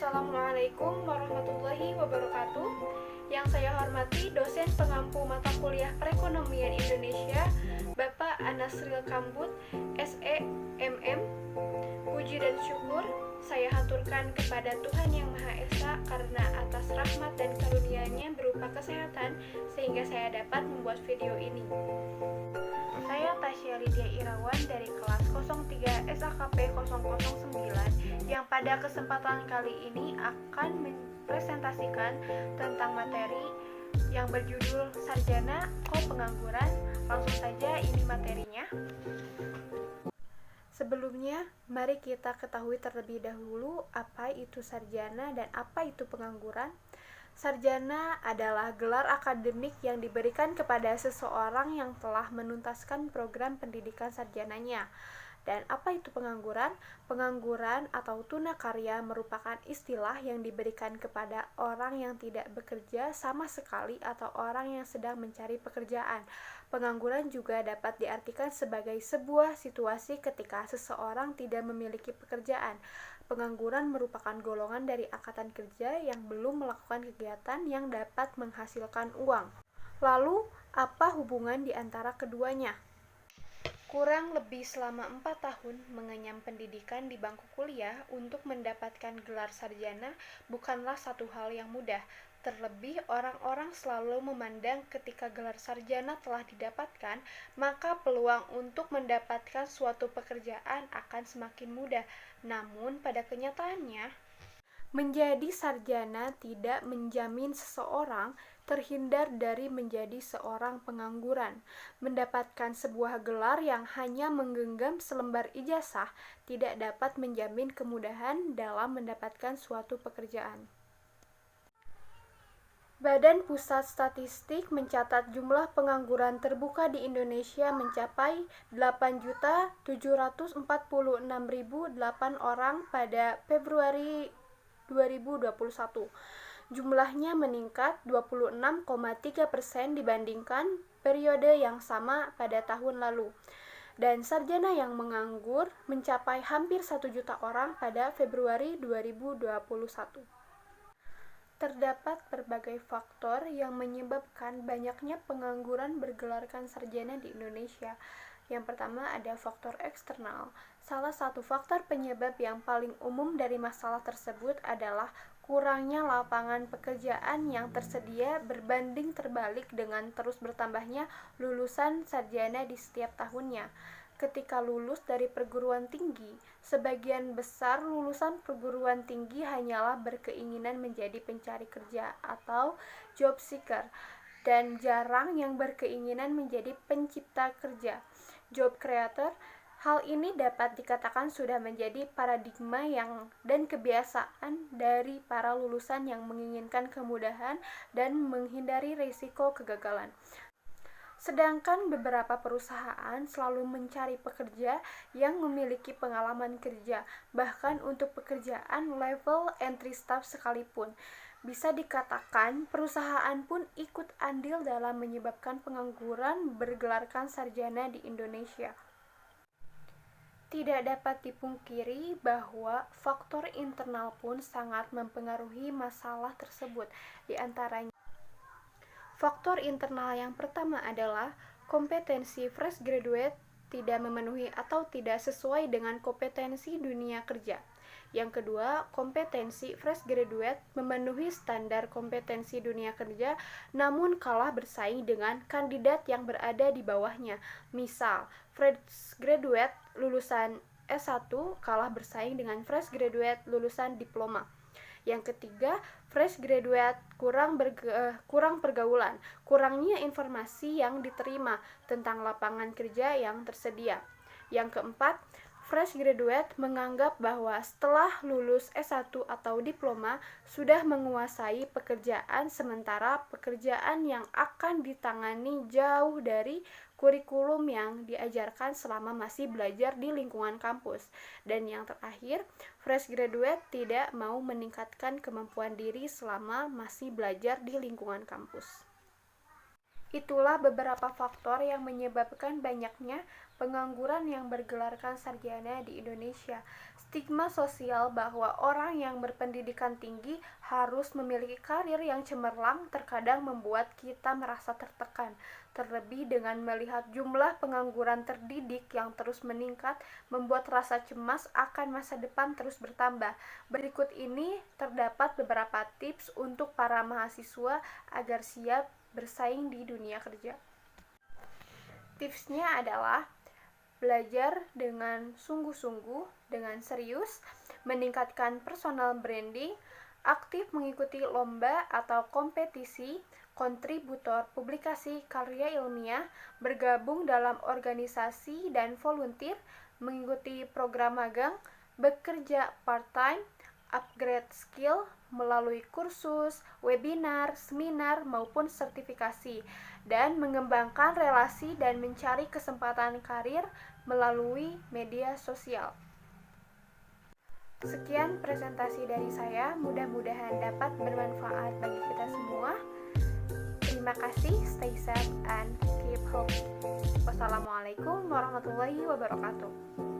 Assalamualaikum warahmatullahi wabarakatuh. Yang saya hormati dosen pengampu mata kuliah Perekonomian Indonesia, Bapak Anasril Kambut, SE, MM. Puji dan syukur saya haturkan kepada Tuhan Yang Maha Esa karena atas rahmat dan karunia-Nya berupa kesehatan sehingga saya dapat membuat video ini. Saya Tasya Lydia Irawan dari kelas 03 SAKP 009 yang pada kesempatan kali ini akan mempresentasikan tentang materi yang berjudul Sarjana Kok Pengangguran. Langsung saja ini materinya. Sebelumnya, mari kita ketahui terlebih dahulu apa itu sarjana dan apa itu pengangguran. Sarjana adalah gelar akademik yang diberikan kepada seseorang yang telah menuntaskan program pendidikan sarjananya. Dan apa itu pengangguran? Pengangguran atau tunakarya merupakan istilah yang diberikan kepada orang yang tidak bekerja sama sekali atau orang yang sedang mencari pekerjaan. Pengangguran juga dapat diartikan sebagai sebuah situasi ketika seseorang tidak memiliki pekerjaan. Pengangguran merupakan golongan dari angkatan kerja yang belum melakukan kegiatan yang dapat menghasilkan uang. Lalu, apa hubungan di antara keduanya? Kurang lebih selama 4 tahun mengenyam pendidikan di bangku kuliah untuk mendapatkan gelar sarjana bukanlah satu hal yang mudah. Terlebih orang-orang selalu memandang ketika gelar sarjana telah didapatkan, maka peluang untuk mendapatkan suatu pekerjaan akan semakin mudah. Namun pada kenyataannya, menjadi sarjana tidak menjamin seseorang terhindar dari menjadi seorang pengangguran. Mendapatkan sebuah gelar yang hanya menggenggam selembar ijazah tidak dapat menjamin kemudahan dalam mendapatkan suatu pekerjaan. Badan Pusat Statistik mencatat jumlah pengangguran terbuka di Indonesia mencapai 8.746.008 orang pada Februari 2021. Jumlahnya meningkat 26,3% dibandingkan periode yang sama pada tahun lalu. Dan sarjana yang menganggur mencapai hampir 1 juta orang pada Februari 2021. Terdapat berbagai faktor yang menyebabkan banyaknya pengangguran bergelarkan sarjana di Indonesia. Yang pertama ada faktor eksternal. Salah satu faktor penyebab yang paling umum dari masalah tersebut adalah kurangnya lapangan pekerjaan yang tersedia berbanding terbalik dengan terus bertambahnya lulusan sarjana di setiap tahunnya. Ketika lulus dari perguruan tinggi, sebagian besar lulusan perguruan tinggi hanyalah berkeinginan menjadi pencari kerja atau job seeker, dan jarang yang berkeinginan menjadi pencipta kerja, job creator. Hal ini dapat dikatakan sudah menjadi paradigma dan kebiasaan dari para lulusan yang menginginkan kemudahan dan menghindari risiko kegagalan. Sedangkan beberapa perusahaan selalu mencari pekerja yang memiliki pengalaman kerja, bahkan untuk pekerjaan level entry staff sekalipun. Bisa dikatakan perusahaan pun ikut andil dalam menyebabkan pengangguran bergelarkan sarjana di Indonesia. Tidak dapat dipungkiri bahwa faktor internal pun sangat mempengaruhi masalah tersebut. Di antaranya, faktor internal yang pertama adalah kompetensi fresh graduate tidak memenuhi atau tidak sesuai dengan kompetensi dunia kerja. Yang kedua, kompetensi fresh graduate memenuhi standar kompetensi dunia kerja namun kalah bersaing dengan kandidat yang berada di bawahnya. Misal, fresh graduate lulusan S1 kalah bersaing dengan fresh graduate lulusan diploma. Yang ketiga, fresh graduate kurang pergaulan, kurangnya informasi yang diterima tentang lapangan kerja yang tersedia. Yang keempat, fresh graduate menganggap bahwa setelah lulus S1 atau diploma sudah menguasai pekerjaan, sementara pekerjaan yang akan ditangani jauh dari kurikulum yang diajarkan selama masih belajar di lingkungan kampus. Dan yang terakhir, fresh graduate tidak mau meningkatkan kemampuan diri selama masih belajar di lingkungan kampus. Itulah beberapa faktor yang menyebabkan banyaknya pengangguran yang bergelarkan sarjana di Indonesia. Stigma sosial bahwa orang yang berpendidikan tinggi harus memiliki karir yang cemerlang terkadang membuat kita merasa tertekan. Terlebih dengan melihat jumlah pengangguran terdidik yang terus meningkat, membuat rasa cemas akan masa depan terus bertambah. Berikut ini terdapat beberapa tips untuk para mahasiswa agar siap bersaing di dunia kerja. Tipsnya adalah belajar dengan sungguh-sungguh, dengan serius, meningkatkan personal branding, aktif mengikuti lomba atau kompetisi, kontributor publikasi karya ilmiah, bergabung dalam organisasi dan volunteer, mengikuti program magang, bekerja part-time, upgrade skill melalui kursus, webinar, seminar, maupun sertifikasi, dan mengembangkan relasi dan mencari kesempatan karir melalui media sosial. Sekian presentasi dari saya, mudah-mudahan dapat bermanfaat bagi kita semua. Terima kasih, stay safe and keep hope. Wassalamualaikum warahmatullahi wabarakatuh.